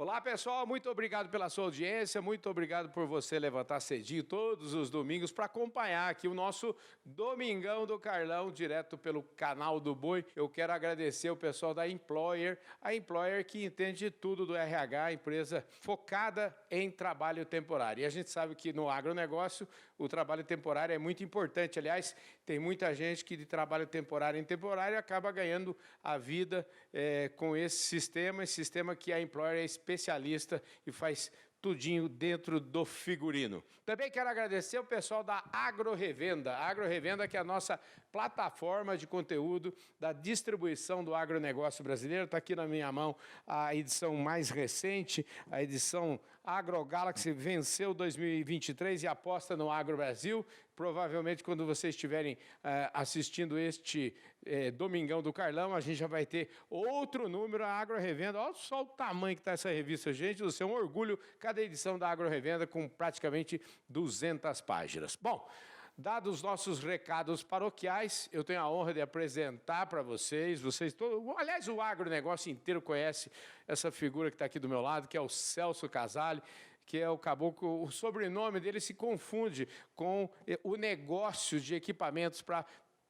Olá, pessoal, muito obrigado pela sua audiência, muito obrigado por você levantar cedinho todos os domingos para acompanhar aqui o nosso Domingão do Carlão, direto pelo canal do Boi. Eu quero agradecer o pessoal da Employer, a Employer que entende de tudo do RH, empresa focada em trabalho temporário. E a gente sabe que no agronegócio o trabalho temporário é muito importante. Aliás, tem muita gente que de trabalho temporário em temporário acaba ganhando a vida com esse sistema que a Employer é especialista e faz tudinho dentro do figurino. Também quero agradecer o pessoal da AgroRevenda. A AgroRevenda que é a nossa plataforma de conteúdo da distribuição do agronegócio brasileiro. Está aqui na minha mão a edição mais recente, a edição AgroGalaxy venceu 2023 e aposta no Agro Brasil. Provavelmente, quando vocês estiverem assistindo este Domingão do Carlão, a gente já vai ter outro número, a AgroRevenda. Olha só o tamanho que está essa revista, gente. Isso é um orgulho, cada edição da AgroRevenda com praticamente 200 páginas. Bom, dados os nossos recados paroquiais, eu tenho a honra de apresentar para vocês todos, aliás, o agronegócio inteiro conhece essa figura que está aqui do meu lado, que é o Celso Casale, que é o caboclo, o sobrenome dele se confunde com o negócio de equipamentos para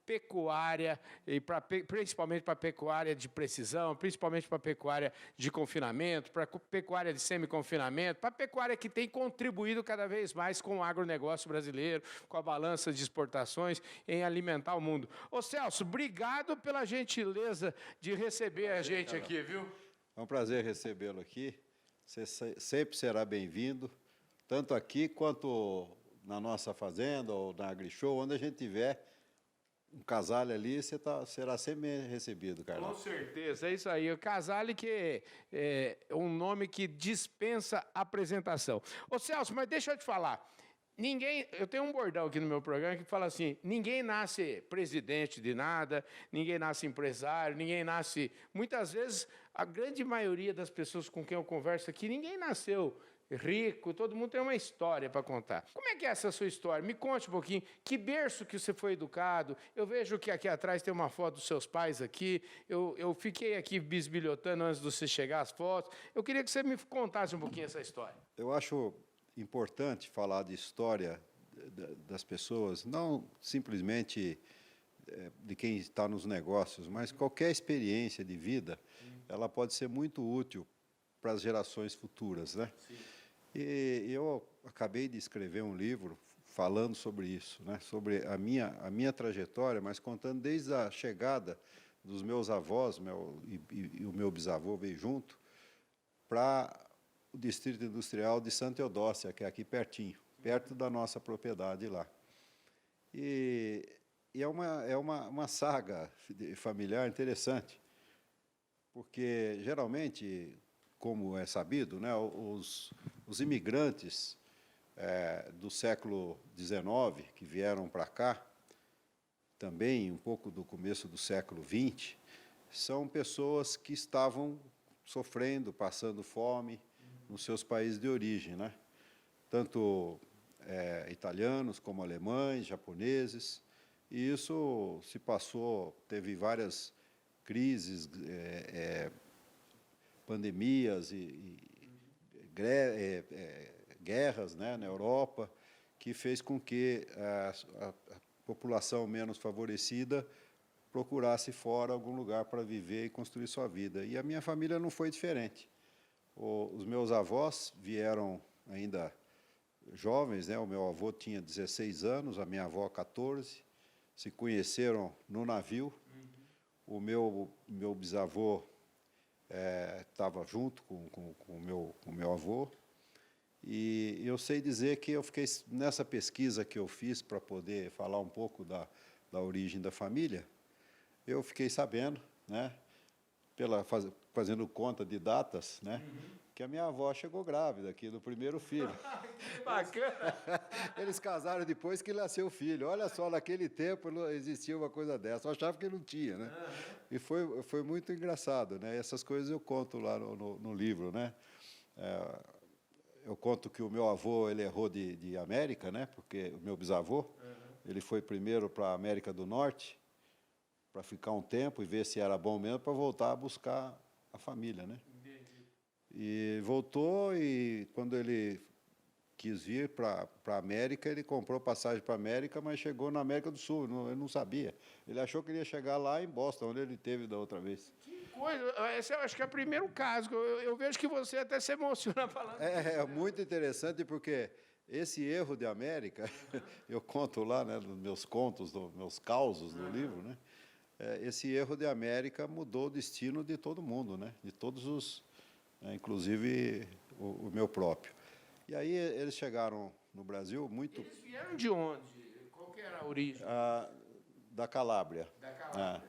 pecuária, e principalmente para pecuária de precisão, principalmente para pecuária de confinamento, para pecuária de semi-confinamento, para pecuária que tem contribuído cada vez mais com o agronegócio brasileiro, com a balança de exportações, em alimentar o mundo. Ô Celso, obrigado pela gentileza de receber a gente aqui, viu? É um prazer recebê-lo aqui. Você sempre será bem-vindo, tanto aqui quanto na nossa fazenda ou na AgriShow, onde a gente tiver um Casale ali, você será sempre recebido, Carlão. Com certeza, é isso aí. O Casale que é um nome que dispensa apresentação. Ô Celso, mas deixa eu te falar. Eu tenho um bordão aqui no meu programa que fala assim, ninguém nasce presidente de nada, ninguém nasce empresário, ninguém nasce... Muitas vezes, a grande maioria das pessoas com quem eu converso aqui, ninguém nasceu rico, todo mundo tem uma história para contar. Como é que é essa sua história? Me conte um pouquinho, que berço que você foi educado? Eu vejo que aqui atrás tem uma foto dos seus pais aqui, eu fiquei aqui bisbilhotando antes de você chegar as fotos. Eu queria que você me contasse um pouquinho essa história. Eu acho importante falar de história das pessoas, não simplesmente de quem está nos negócios, mas qualquer experiência de vida, ela pode ser muito útil para as gerações futuras, né? Sim. E eu acabei de escrever um livro falando sobre isso, né? Sobre a minha trajetória, mas contando desde a chegada dos meus avós, e o meu bisavô veio junto, para o Distrito Industrial de Santa Eudócia, que é aqui pertinho, perto da nossa propriedade lá. E é uma saga familiar interessante, porque, geralmente, como é sabido, né, os imigrantes do século XIX, que vieram para cá, também um pouco do começo do século XX, são pessoas que estavam sofrendo, passando fome, nos seus países de origem, né? Tanto italianos como alemães, japoneses, e isso se passou, teve várias crises, pandemias e guerras, né, na Europa, que fez com que a população menos favorecida procurasse fora algum lugar para viver e construir sua vida. E a minha família não foi diferente. Os meus avós vieram ainda jovens, né? O meu avô tinha 16 anos, a minha avó 14, se conheceram no navio. O meu bisavô estava junto com o meu avô. E eu sei dizer que eu fiquei, nessa pesquisa que eu fiz para poder falar um pouco da origem da família, eu fiquei sabendo, né? Fazendo conta de datas, né? Que a minha avó chegou grávida aqui do primeiro filho. Que bacana! Eles casaram depois que nasceu o filho. Olha só, naquele tempo não existia uma coisa dessa. Eu achava que não tinha, né? E foi muito engraçado, né? Essas coisas eu conto lá no livro, né? Eu conto que o meu avô ele errou de América, né? Porque o meu bisavô ele foi primeiro para a América do Norte, para ficar um tempo e ver se era bom mesmo, para voltar a buscar a família, né? E voltou, e quando ele quis vir para a América, ele comprou passagem para a América, mas chegou na América do Sul, ele não sabia. Ele achou que ele ia chegar lá em Boston, onde ele esteve da outra vez. Que coisa, esse eu acho que é o primeiro caso, eu vejo que você até se emociona falando. É muito interessante, porque esse erro de América, eu conto lá, né, nos meus contos, nos meus causos do livro, né? Esse erro de América mudou o destino de todo mundo, né? De todos os, inclusive o meu próprio. E aí eles chegaram no Brasil muito... Eles vieram de onde? Qual que era a origem? Da Calábria. Da Calábria.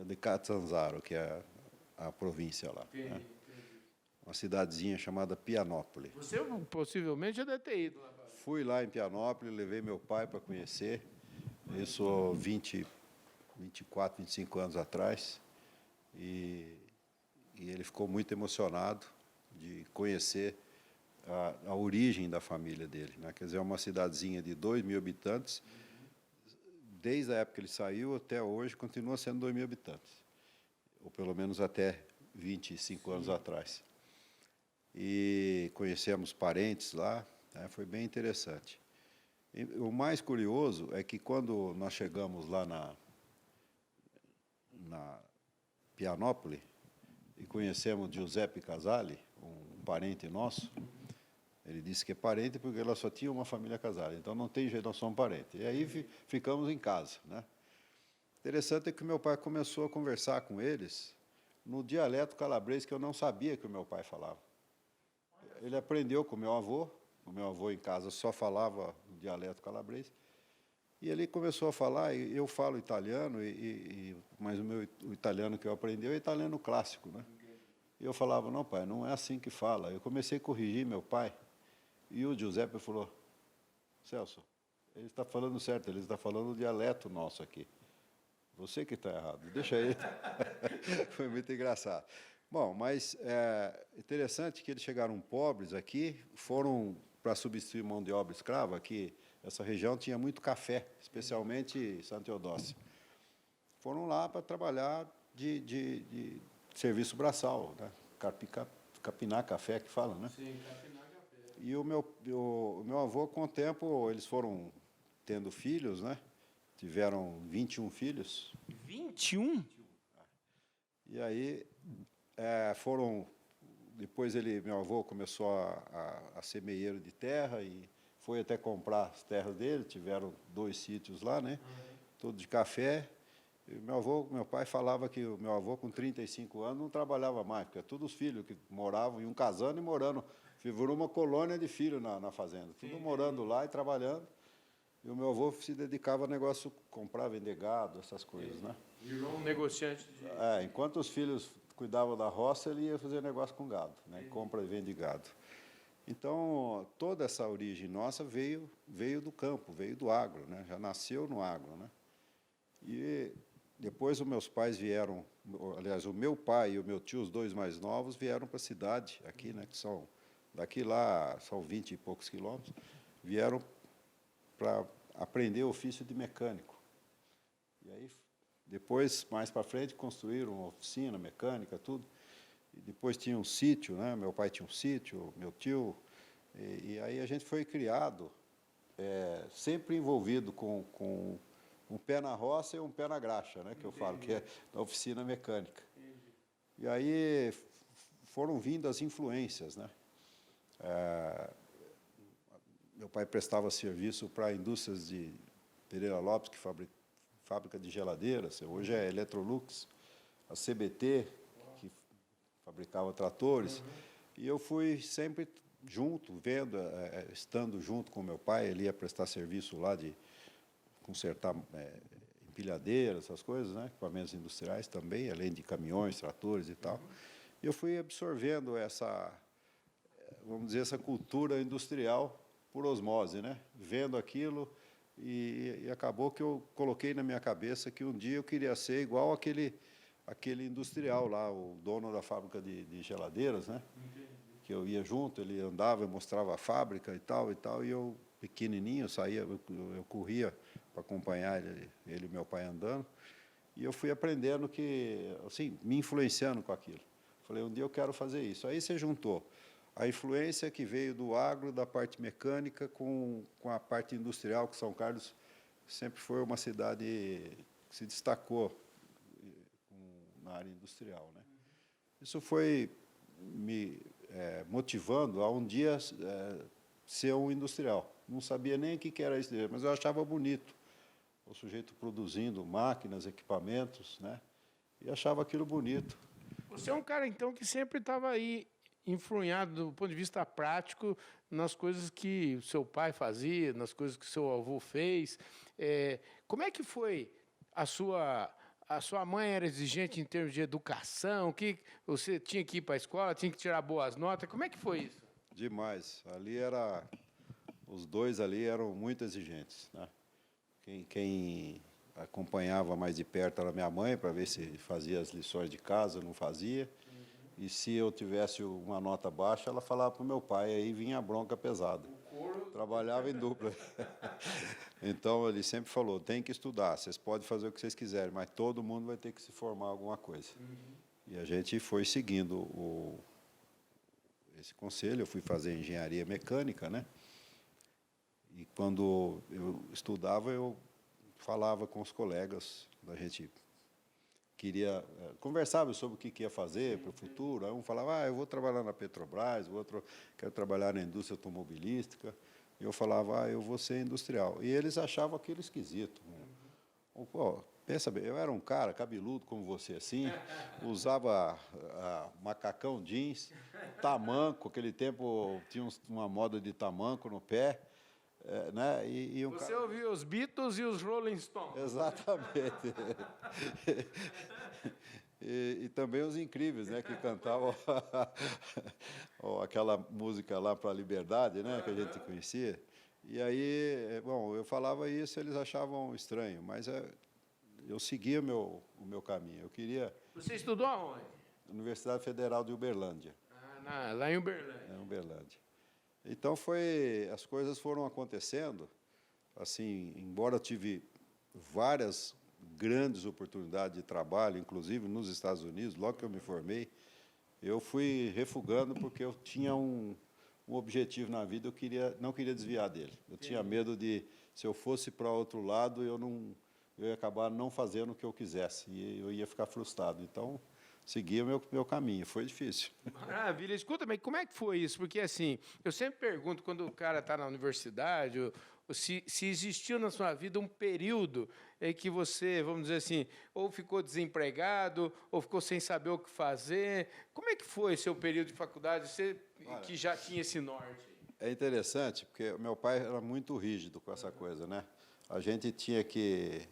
De Catanzaro, que é a província lá. Entendi, Né? entendi. Uma cidadezinha chamada Pianópolis. Você possivelmente já deve ter ido lá. Fui lá em Pianópolis, levei meu pai para conhecer, isso 24, 25 anos atrás, e ele ficou muito emocionado de conhecer a origem da família dele, né? Quer dizer, é uma cidadezinha de 2.000 habitantes, desde a época que ele saiu até hoje continua sendo 2.000 habitantes, ou pelo menos até 25 anos atrás. E conhecemos parentes lá, né? Foi bem interessante. E o mais curioso é que quando nós chegamos lá na Pianópolis e conhecemos Giuseppe Casali, um parente nosso, ele disse que é parente porque ela só tinha uma família Casali, então não tem jeito, nós somos parentes. E aí ficamos em casa, né? Interessante é que meu pai começou a conversar com eles no dialeto calabrês que eu não sabia que o meu pai falava. Ele aprendeu com o meu avô em casa só falava no dialeto calabrês, e ele começou a falar, e eu falo italiano, mas o italiano que eu aprendi é o italiano clássico, né? E eu falava, não, pai, não é assim que fala. Eu comecei a corrigir meu pai, e o Giuseppe falou, Celso, ele está falando certo, ele está falando o dialeto nosso aqui. Você que está errado, deixa ele. Foi muito engraçado. Bom, mas é interessante que eles chegaram pobres aqui, foram para substituir mão de obra escrava, que essa região tinha muito café, especialmente Santa Teodósia. Foram lá para trabalhar de serviço braçal, né? Capinar café, que fala, né? Sim, capinar café. E o meu avô, com o tempo, eles foram tendo filhos, né? Tiveram 21 filhos. 21? E aí depois meu avô começou a ser meieiro de terra e foi até comprar as terras dele, tiveram 2 sítios lá, né? Tudo de café. E meu pai falava que o meu avô, com 35 anos, não trabalhava mais, porque todos os filhos que moravam, iam casando e morando. Virou uma colônia de filhos na fazenda, tudo morando lá e trabalhando. E o meu avô se dedicava a negócio, comprar, vender gado, essas coisas, né? Virou um negociante de... Enquanto os filhos cuidavam da roça, ele ia fazer negócio com gado, né? Compra e vende gado. Então, toda essa origem nossa veio do campo, veio do agro, né? Já nasceu no agro, né? E depois os meus pais vieram, aliás, o meu pai e o meu tio, os 2 mais novos, vieram para a cidade, aqui, né? Que são, daqui lá, são 20 e poucos quilômetros, vieram para aprender o ofício de mecânico. E aí, depois, mais para frente, construíram uma oficina mecânica, tudo. E depois tinha um sítio, né? Meu pai tinha um sítio, meu tio. E aí a gente foi criado, sempre envolvido com um pé na roça e um pé na graxa, né? Que eu falo, que é da oficina mecânica. E aí foram vindo as influências, né? Meu pai prestava serviço para indústrias de Pereira Lopes, que fábrica de geladeiras, hoje é Electrolux, a CBT, que fabricava tratores, e eu fui sempre junto, vendo, estando junto com meu pai, ele ia prestar serviço lá de consertar empilhadeiras, essas coisas, né? Equipamentos industriais também, além de caminhões, tratores e tal. E eu fui absorvendo vamos dizer, essa cultura industrial por osmose, né? Vendo aquilo, e acabou que eu coloquei na minha cabeça que um dia eu queria ser igual aquele industrial lá, o dono da fábrica de geladeiras, né? Que eu ia junto, ele andava, eu mostrava a fábrica e tal, e eu, pequenininho, eu corria para acompanhar ele e meu pai andando, e eu fui aprendendo assim, me influenciando com aquilo. Falei, um dia eu quero fazer isso. Aí você juntou a influência que veio do agro, da parte mecânica, com a parte industrial, que São Carlos sempre foi uma cidade que se destacou na área industrial, né? Isso foi me motivando a um dia ser um industrial. Não sabia nem o que era isso, mas eu achava bonito o sujeito produzindo máquinas, equipamentos, né? E achava aquilo bonito. Você é um cara, então, que sempre estava aí influenciado do ponto de vista prático nas coisas que o seu pai fazia, nas coisas que o seu avô fez. Como é que foi a sua mãe era exigente em termos de educação? Que você tinha que ir para a escola, tinha que tirar boas notas? Como é que foi isso? Demais. Os dois ali eram muito exigentes, né? Quem acompanhava mais de perto era minha mãe, para ver se fazia as lições de casa, não fazia. E se eu tivesse uma nota baixa, ela falava para o meu pai, aí vinha a bronca pesada. Trabalhava em dupla. Então, ele sempre falou, tem que estudar, vocês podem fazer o que vocês quiserem, mas todo mundo vai ter que se formar alguma coisa. E a gente foi seguindo esse conselho, eu fui fazer engenharia mecânica, né? E quando eu estudava, eu falava com os colegas, a gente conversava sobre o que ia fazer para o futuro. Aí um falava, eu vou trabalhar na Petrobras, o outro quer trabalhar na indústria automobilística. E eu falava, eu vou ser industrial. E eles achavam aquilo esquisito. Pô, pensa bem, eu era um cara cabeludo como você, assim, usava macacão jeans, tamanco, aquele tempo tinha uma moda de tamanco no pé. Né? Você ouvia os Beatles e os Rolling Stones. Exatamente. E também os Incríveis, né, que cantavam aquela música lá para a Liberdade, né, que a gente conhecia. E aí, bom, eu falava isso, eles achavam estranho, mas eu seguia o meu caminho. Eu queria... Você estudou aonde? Universidade Federal de Uberlândia. Lá em Uberlândia. Em Uberlândia. Então, as coisas foram acontecendo, assim, embora eu tive várias grandes oportunidades de trabalho, inclusive nos Estados Unidos, logo que eu me formei, eu fui refugando porque eu tinha um objetivo na vida, eu não queria desviar dele. Eu tinha medo de, se eu fosse para outro lado, eu ia acabar não fazendo o que eu quisesse, e eu ia ficar frustrado. Então, seguia o meu caminho, foi difícil. Maravilha. Escuta, mas como é que foi isso? Porque, assim, eu sempre pergunto, quando o cara está na universidade, se existiu na sua vida um período em que você, vamos dizer assim, ou ficou desempregado, ou ficou sem saber o que fazer. Como é que foi seu período de faculdade, você que já tinha esse norte? É interessante, porque o meu pai era muito rígido com essa coisa, né? A gente tinha que,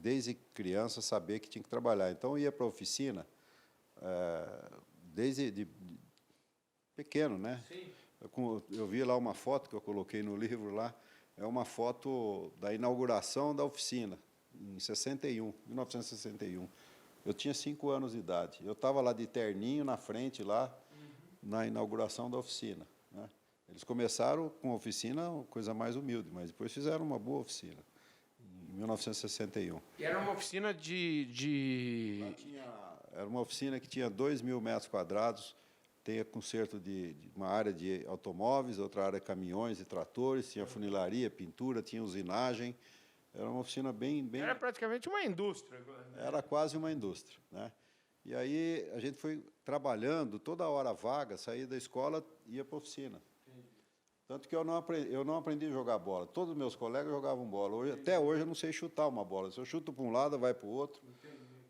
desde criança, saber que tinha que trabalhar. Então, ia para a oficina, desde pequeno, né? Sim. Eu vi lá uma foto que eu coloquei no livro lá, é uma foto da inauguração da oficina, em 1961. Eu tinha 5 anos de idade. Eu estava lá de terninho na frente, lá, na inauguração da oficina, né? Eles começaram com a oficina, coisa mais humilde, mas depois fizeram uma boa oficina, em 1961. E era uma oficina Era uma oficina que tinha 2.000 metros quadrados, tinha conserto de uma área de automóveis, outra área de caminhões e tratores, tinha funilaria, pintura, tinha usinagem. Era uma oficina bem... Era praticamente uma indústria. Era quase uma indústria, né? E aí a gente foi trabalhando, toda hora vaga, saía da escola, ia para a oficina. Tanto que eu não aprendi a jogar bola. Todos os meus colegas jogavam bola. Até hoje eu não sei chutar uma bola. Se eu chuto para um lado, vai para o outro.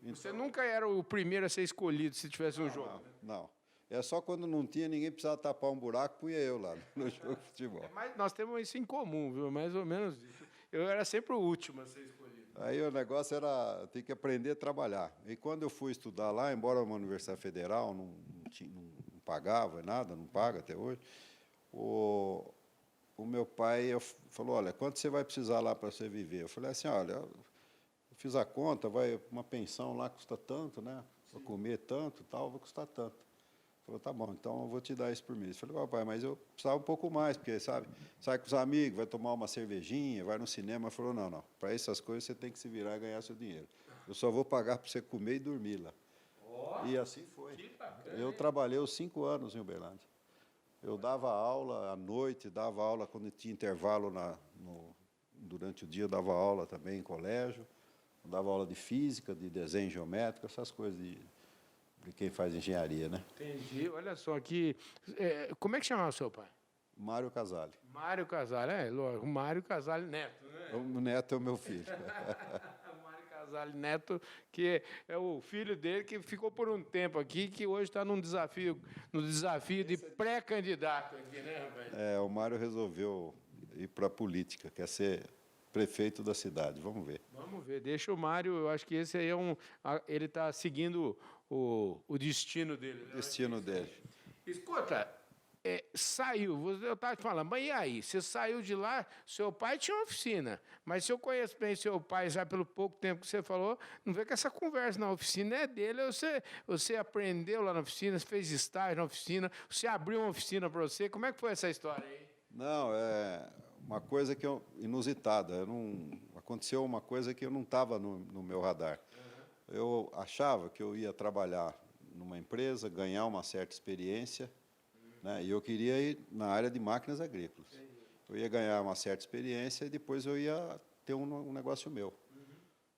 Então, você nunca era o primeiro a ser escolhido se tivesse um jogo? Não. É só quando não tinha, ninguém precisava tapar um buraco, punha eu lá no jogo de futebol. Mas nós temos isso em comum, viu? Mais ou menos isso. Eu era sempre o último a ser escolhido. Aí o negócio era ter que aprender a trabalhar. E quando eu fui estudar lá, embora uma universidade federal, não pagava nada, não paga até hoje, o meu pai falou, olha, quanto você vai precisar lá para você viver? Eu falei assim, olha, eu fiz a conta, uma pensão lá custa tanto, né? Para comer tanto e tal, vai custar tanto. Ele falou, tá bom, então eu vou te dar isso por mês. Eu falei, papai, mas eu precisava um pouco mais, porque, sabe, sai com os amigos, vai tomar uma cervejinha, vai no cinema. Ele falou, não, para essas coisas você tem que se virar e ganhar seu dinheiro. Eu só vou pagar para você comer e dormir lá. E assim foi. Que bacana. Eu trabalhei os 5 anos em Uberlândia. Eu dava aula à noite, dava aula quando tinha intervalo durante o dia, eu dava aula também em colégio, eu dava aula de física, de desenho geométrico, essas coisas de quem faz engenharia, né? Entendi. Olha só aqui. Como é que chamava o seu pai? Mário Casale. Mário Casale, lógico. Mário Casale Neto, né? O neto é o meu filho. Mário Casale Neto, que é o filho dele, que ficou por um tempo aqui, que hoje está no desafio de pré-candidato aqui, né, rapaz? O Mário resolveu ir para a política, quer ser prefeito da cidade. Vamos ver. Vamos ver. Deixa o Mário, eu acho que esse aí ele está seguindo o destino dele. Né? O destino dele. Escuta, saiu, eu estava te falando, mas e aí? Você saiu de lá, seu pai tinha uma oficina, mas se eu conheço bem seu pai, já pelo pouco tempo que você falou, não vê que essa conversa na oficina é dele, você aprendeu lá na oficina, você fez estágio na oficina, você abriu uma oficina para você, como é que foi essa história aí? Não, é uma coisa inusitada, aconteceu uma coisa que eu não estava no meu radar. Eu achava que eu ia trabalhar numa empresa, ganhar uma certa experiência, né? E eu queria ir na área de máquinas agrícolas. Eu ia ganhar uma certa experiência e depois eu ia ter um negócio meu.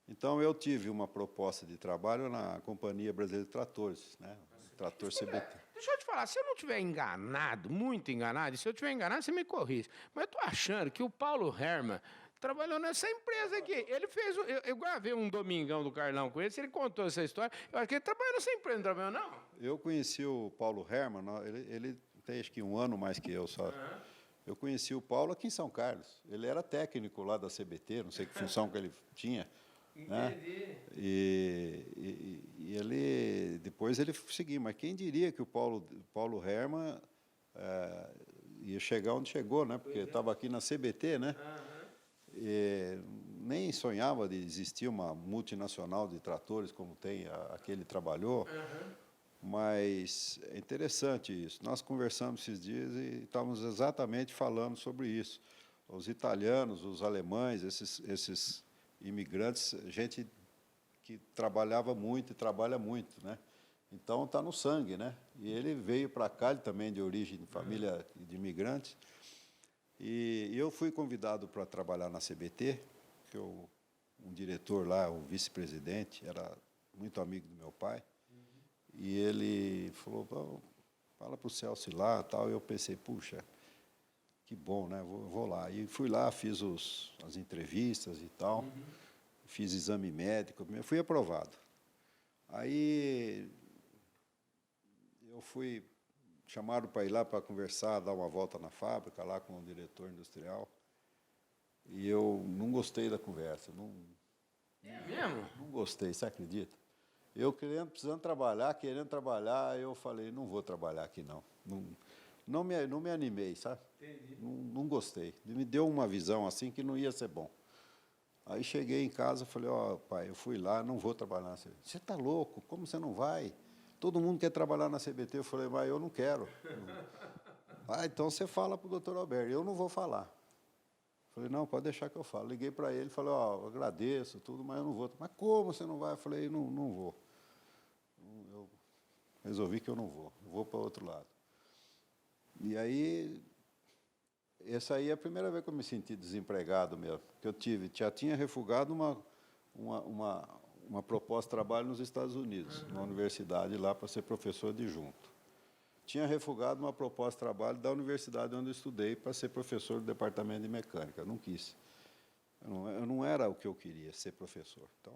Então, eu tive uma proposta de trabalho na Companhia Brasileira de Tratores, né? Trator CBT. Deixa eu te falar, se eu não estiver enganado, muito enganado, e se eu estiver enganado, você me corrige, mas eu estou achando que o Paulo Hermann trabalhou nessa empresa aqui. Ele fez, eu gravei um Domingão do Carlão com ele, se ele contou essa história, eu acho que ele trabalhou nessa empresa, não trabalhou, não? Eu conheci o Paulo Hermann, ele tem acho que 1 ano mais que eu só. Eu conheci o Paulo aqui em São Carlos. Ele era técnico lá da CBT, não sei que função que ele tinha. Né? E ele depois ele seguiu, mas quem diria que o Paulo Hermann ia chegar onde chegou, né? Porque estava aqui na CBT, né? E nem sonhava de existir uma multinacional de tratores como tem a que ele trabalhou. Mas é interessante isso. Nós conversamos esses dias e estávamos exatamente falando sobre isso. Os italianos, os alemães, esses imigrantes, gente que trabalhava muito e trabalha muito, né? Então está no sangue, né? E ele veio para cá, ele também de origem de família de imigrantes. E eu fui convidado para trabalhar na CBT, que um diretor lá, o vice-presidente, era muito amigo do meu pai. E ele falou, fala para o Celso ir lá, tal. E eu pensei, puxa, que bom, né? Vou lá. E fui lá, fiz as entrevistas e tal, fiz exame médico, fui aprovado. Aí eu fui chamado para ir lá para conversar, dar uma volta na fábrica, lá com o diretor industrial. E eu não gostei da conversa. É mesmo? Não gostei, você acredita? Eu precisando trabalhar, querendo trabalhar, eu falei, não vou trabalhar aqui, não. Não me animei, sabe? Entendi. Não gostei. Me deu uma visão assim que não ia ser bom. Aí cheguei em casa e falei, pai, eu fui lá, não vou trabalhar na CBT. Você está louco? Como você não vai? Todo mundo quer trabalhar na CBT. Eu falei, mas eu não quero. Então você fala para o doutor Alberto. Eu não vou falar. Falei, não, pode deixar que eu falo. Liguei para ele, falei, eu agradeço tudo, mas eu não vou. Mas como você não vai? Eu falei, não vou. Eu resolvi que eu não vou para outro lado. E aí, essa aí é a primeira vez que eu me senti desempregado mesmo, que eu já tinha refugado uma proposta de trabalho nos Estados Unidos, numa universidade lá para ser professor adjunto. Tinha refugado uma proposta de trabalho da universidade onde eu estudei para ser professor do departamento de mecânica. Eu não quis. Eu não era o que eu queria, ser professor. Então,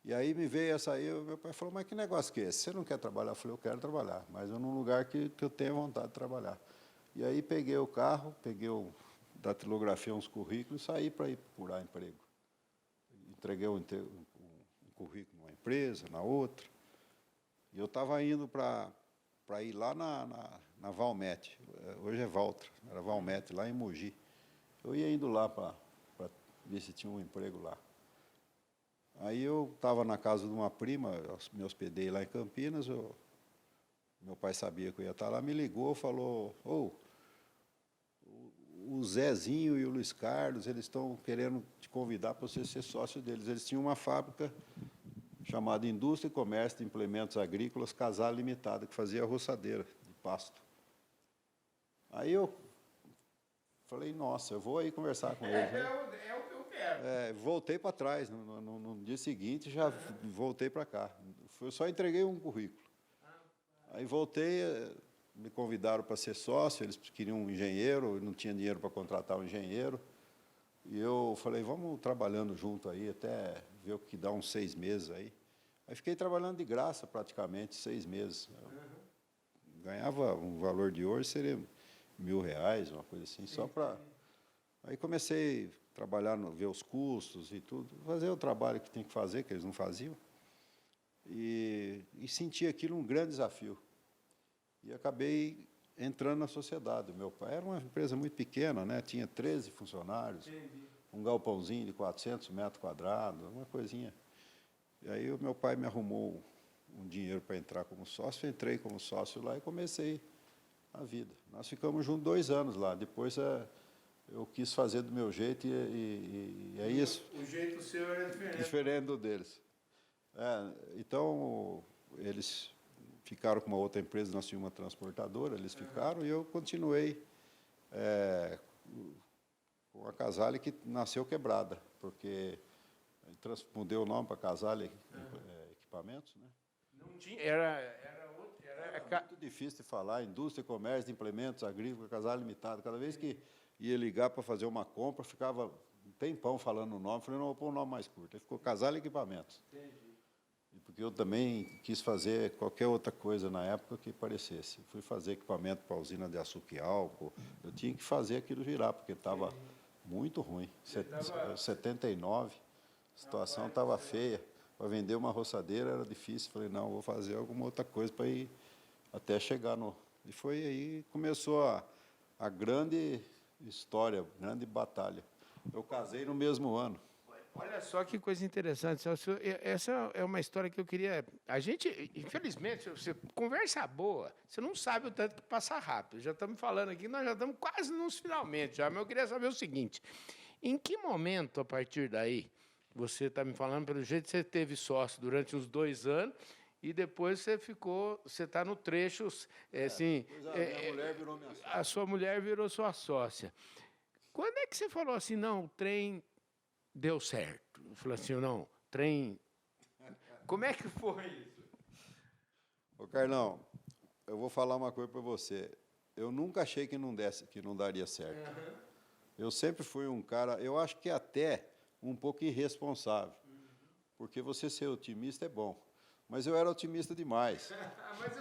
e aí me veio essa aí, meu pai falou, mas que negócio que é esse? Você não quer trabalhar? Eu falei, eu quero trabalhar, mas num lugar que eu tenha vontade de trabalhar. E aí peguei o carro, datilografei uns currículos e saí para ir procurar emprego. Entreguei um currículo numa empresa, na outra. E eu estava indo para ir lá na Valmet, hoje é Valtra, era Valmet, lá em Mogi. Eu ia indo lá para ver se tinha um emprego lá. Aí eu estava na casa de uma prima, me hospedei lá em Campinas, meu pai sabia que eu ia estar lá, me ligou, falou, o Zezinho e o Luiz Carlos, eles estão querendo te convidar para você ser sócio deles. Eles tinham uma fábrica chamado Indústria e Comércio de Implementos Agrícolas Casal Limitada, que fazia roçadeira de pasto. Aí eu falei, nossa, eu vou aí conversar com ele. É o que eu quero. Voltei para trás, no dia seguinte já voltei para cá. Eu só entreguei um currículo. Aí voltei, me convidaram para ser sócio, eles queriam um engenheiro, eu não tinha dinheiro para contratar um engenheiro. E eu falei, vamos trabalhando junto aí, até ver o que dá uns 6 meses aí. Aí fiquei trabalhando de graça praticamente 6 meses. Ganhava um valor de hoje, seria R$1.000, uma coisa assim, só para... Aí comecei a trabalhar, ver os custos e tudo, fazer o trabalho que tem que fazer, que eles não faziam. E senti aquilo um grande desafio. E acabei entrando na sociedade. Meu pai era uma empresa muito pequena, né? Tinha 13 funcionários, um galpãozinho de 400 metros quadrados, uma coisinha. E aí o meu pai me arrumou um dinheiro para entrar como sócio, entrei como sócio lá e comecei a vida. Nós ficamos juntos 2 anos lá. Depois eu quis fazer do meu jeito e é isso. O jeito seu era diferente. Diferente do deles. Então, eles ficaram com uma outra empresa, nós tínhamos uma transportadora, eles ficaram, e eu continuei com a Casale, que nasceu quebrada, porque mudei o nome para Casale Equipamentos, né? Não tinha, era muito difícil de falar, indústria e comércio de implementos agrícolas, Casale Limitada. Cada vez que ia ligar para fazer uma compra, ficava um tempão falando o nome, falei, não, vou pôr um nome mais curto. Aí ficou Casale Equipamentos. Entendi. Porque eu também quis fazer qualquer outra coisa na época que parecesse. Fui fazer equipamento para a usina de açúcar e álcool, eu tinha que fazer aquilo girar, porque estava muito ruim. 79, a situação estava feia. Para vender uma roçadeira era difícil. Falei, não, vou fazer alguma outra coisa para ir até chegar no... E foi aí que começou a grande história, a grande batalha. Eu casei no mesmo ano. Olha só que coisa interessante. Essa é uma história que eu queria... A gente, infelizmente, você conversa boa, você não sabe o tanto que passa rápido. Já estamos falando aqui, nós já estamos quase nos finalmente já, mas eu queria saber o seguinte, em que momento, a partir daí, você está me falando, pelo jeito, você teve sócio durante uns 2 anos e depois você está no trecho, assim... minha mulher virou minha sócia. A sua mulher virou sua sócia. Quando é que você falou assim, não, o trem... deu certo? Falou assim, não, trem... Como é que foi isso? Ô, Carlão, eu vou falar uma coisa para você. Eu nunca achei que não daria certo. Eu sempre fui um cara, eu acho que até um pouco irresponsável. Porque você ser otimista é bom. Mas eu era otimista demais.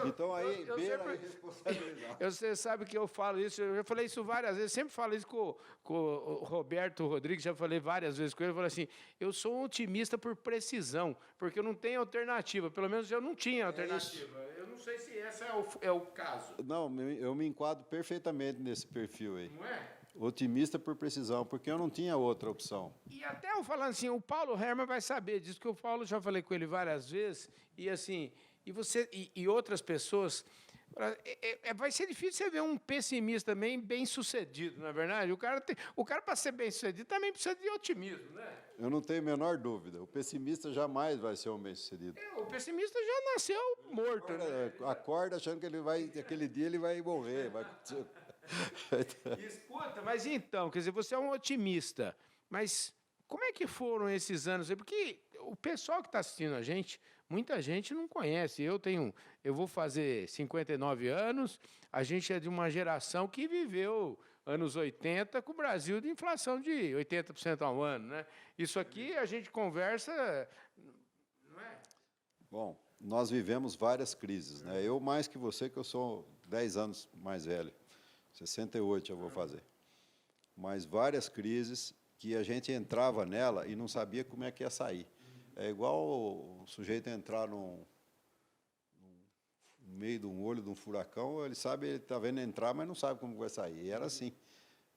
Então aí, beira a irresponsabilidade. Você sabe que eu falo isso, eu já falei isso várias vezes, sempre falo isso com o Roberto Rodrigues, já falei várias vezes com ele, eu falei assim, eu sou um otimista por precisão, porque eu não tenho alternativa, pelo menos eu não tinha alternativa. Eu não sei se esse é o caso. Não, eu me enquadro perfeitamente nesse perfil aí. Não é? Otimista por precisão, porque eu não tinha outra opção. E até eu falando assim, o Paulo Herman vai saber disso, que o Paulo, já falei com ele várias vezes, e assim, e outras pessoas, vai ser difícil você ver um pessimista também bem-sucedido, não é verdade? O cara para ser bem-sucedido, também precisa de otimismo, né? Eu não tenho a menor dúvida, o pessimista jamais vai ser um bem-sucedido. O pessimista já nasceu morto, né? Acorda achando que aquele dia ele vai morrer, vai acontecer. Escuta, mas então, quer dizer, você é um otimista, mas como é que foram esses anos aí? Porque o pessoal que está assistindo a gente, muita gente não conhece. Eu vou fazer 59 anos, a gente é de uma geração que viveu anos 80 com o Brasil de inflação de 80% ao ano, né? Isso aqui a gente conversa, não é? Bom, nós vivemos várias crises, né? Eu mais que você, que eu sou 10 anos mais velho. 68 eu vou fazer. Mas várias crises que a gente entrava nela e não sabia como é que ia sair. É igual o sujeito entrar no meio de um olho de um furacão, ele está vendo entrar, mas não sabe como vai sair. E era assim.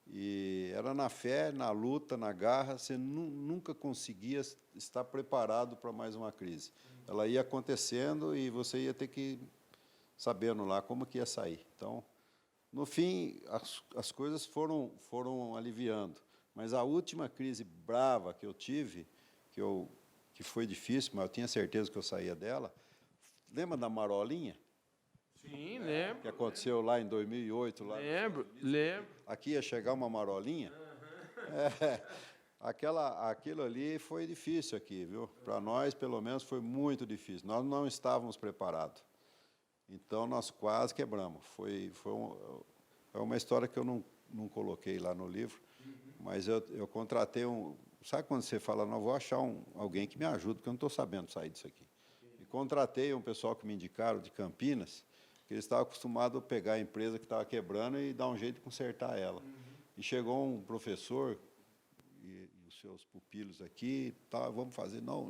E era na fé, na luta, na garra, você nunca conseguia estar preparado para mais uma crise. Ela ia acontecendo e você ia ter que ir sabendo lá como que ia sair. Então, no fim, as coisas foram aliviando. Mas a última crise brava que eu tive, que eu que foi difícil, mas eu tinha certeza que eu saía dela. Lembra da marolinha? Sim, lembro. Que aconteceu lá em 2008. Lá Lembro. Aqui ia chegar uma marolinha. Aquilo ali foi difícil aqui, viu? Para nós, pelo menos, foi muito difícil. Nós não estávamos preparados. Então, nós quase quebramos. É uma história que eu não coloquei lá no livro, mas eu contratei Sabe quando você fala, não, vou achar alguém que me ajude, porque eu não estou sabendo sair disso aqui. E contratei um pessoal que me indicaram de Campinas, que eles estavam acostumados a pegar a empresa que estava quebrando e dar um jeito de consertar ela. E chegou um professor e os seus pupilos aqui, tá, vamos fazer, não,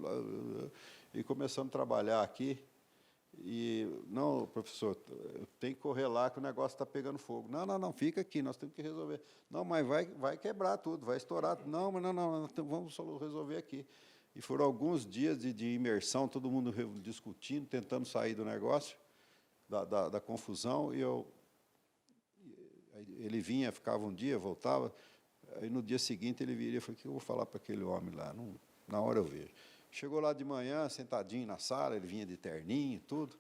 e começamos a trabalhar aqui. E, não, professor, eu tenho que correr lá que o negócio está pegando fogo. Não, fica aqui, nós temos que resolver. Não, mas vai quebrar tudo, vai estourar. Não, mas não, vamos só resolver aqui. E foram alguns dias de imersão, todo mundo discutindo, tentando sair do negócio, da confusão, e ele vinha, ficava um dia, voltava, aí no dia seguinte ele viria e falou, o que eu vou falar para aquele homem lá? Na hora eu vejo. Chegou lá de manhã, sentadinho na sala, ele vinha de terninho, tudo.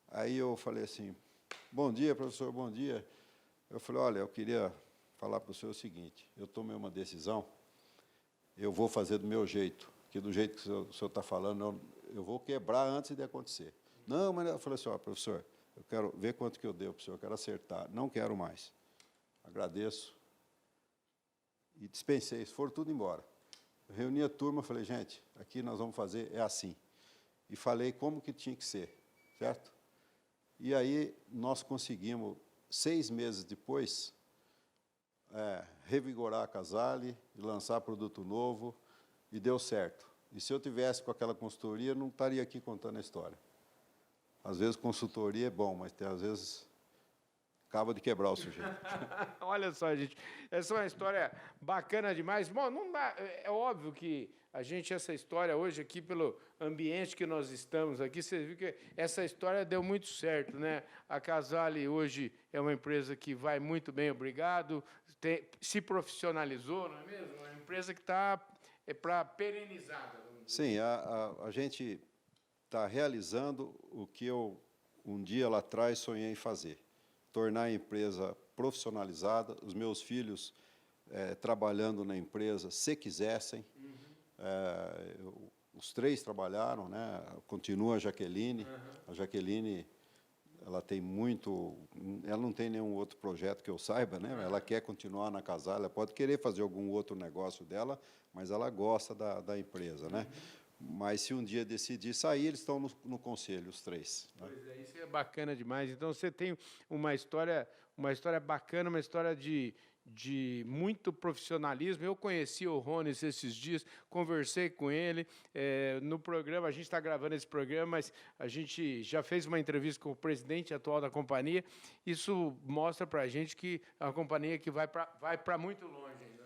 Aí eu falei assim, bom dia, professor, bom dia. Eu falei, olha, eu queria falar para o senhor o seguinte, eu tomei uma decisão, eu vou fazer do meu jeito, que do jeito que o senhor está falando, eu vou quebrar antes de acontecer. Não, mas eu falei assim, ó, professor, eu quero ver quanto que eu devo para o senhor, eu quero acertar, não quero mais. Agradeço. E dispensei, foram tudo embora. Eu reuni a turma, falei, gente, aqui nós vamos fazer, é assim. E falei como que tinha que ser, certo? E aí nós conseguimos, 6 meses depois, revigorar a Casale, lançar produto novo, e deu certo. E se eu tivesse com aquela consultoria, não estaria aqui contando a história. Às vezes consultoria é bom, mas às vezes acaba de quebrar o sujeito. Olha só, gente, essa é uma história bacana demais. Bom, não dá, é óbvio que essa história hoje aqui, pelo ambiente que nós estamos aqui, você viu que essa história deu muito certo, né? A Casale hoje é uma empresa que vai muito bem, obrigado, se profissionalizou, não é mesmo? É uma empresa que está para perenizada. Sim, a gente está realizando o que eu, um dia lá atrás, sonhei em fazer. Tornar a empresa profissionalizada, os meus filhos trabalhando na empresa, se quisessem. Os 3 trabalharam, né? Continua a Jaqueline. A Jaqueline, ela não tem nenhum outro projeto que eu saiba, né? Ela quer continuar na Casale, ela pode querer fazer algum outro negócio dela, mas ela gosta da empresa, né? Mas se um dia decidir sair, eles estão no conselho, os 3. Né? Pois é, isso é bacana demais. Então, você tem uma história bacana, uma história de muito profissionalismo. Eu conheci o Rones esses dias, conversei com ele no programa, a gente está gravando esse programa, mas a gente já fez uma entrevista com o presidente atual da companhia. Isso mostra para a gente que é uma companhia que vai para muito longe.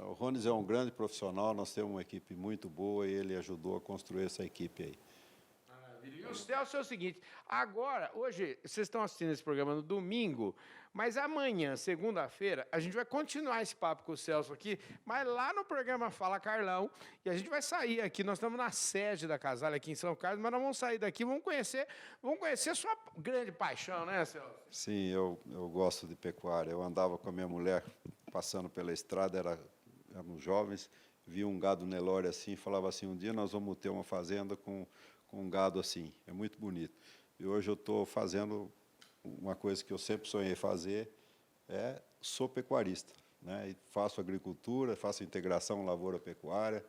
O Rones é um grande profissional, nós temos uma equipe muito boa e ele ajudou a construir essa equipe aí. E o Celso é o seguinte, agora, hoje, vocês estão assistindo esse programa no domingo, mas amanhã, segunda-feira, a gente vai continuar esse papo com o Celso aqui, mas lá no programa Fala Carlão, e a gente vai sair aqui, nós estamos na sede da Casale aqui em São Carlos, mas nós vamos sair daqui, vamos conhecer a sua grande paixão, né, Celso? Sim, eu gosto de pecuária, eu andava com a minha mulher, passando pela estrada, éramos jovens, via um gado Nelore assim, falava assim, um dia nós vamos ter uma fazenda com um gado assim, é muito bonito. E hoje eu estou fazendo uma coisa que eu sempre sonhei fazer, sou pecuarista, né? E faço agricultura, faço integração lavoura-pecuária,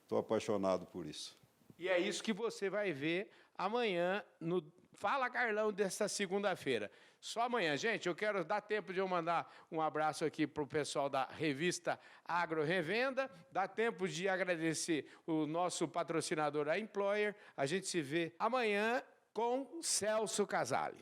estou apaixonado por isso. E é isso que você vai ver amanhã no Fala Carlão desta segunda-feira. Só amanhã, gente, eu quero dar tempo de eu mandar um abraço aqui para o pessoal da revista Agro Revenda, dá tempo de agradecer o nosso patrocinador, a Employer. A gente se vê amanhã com Celso Casale.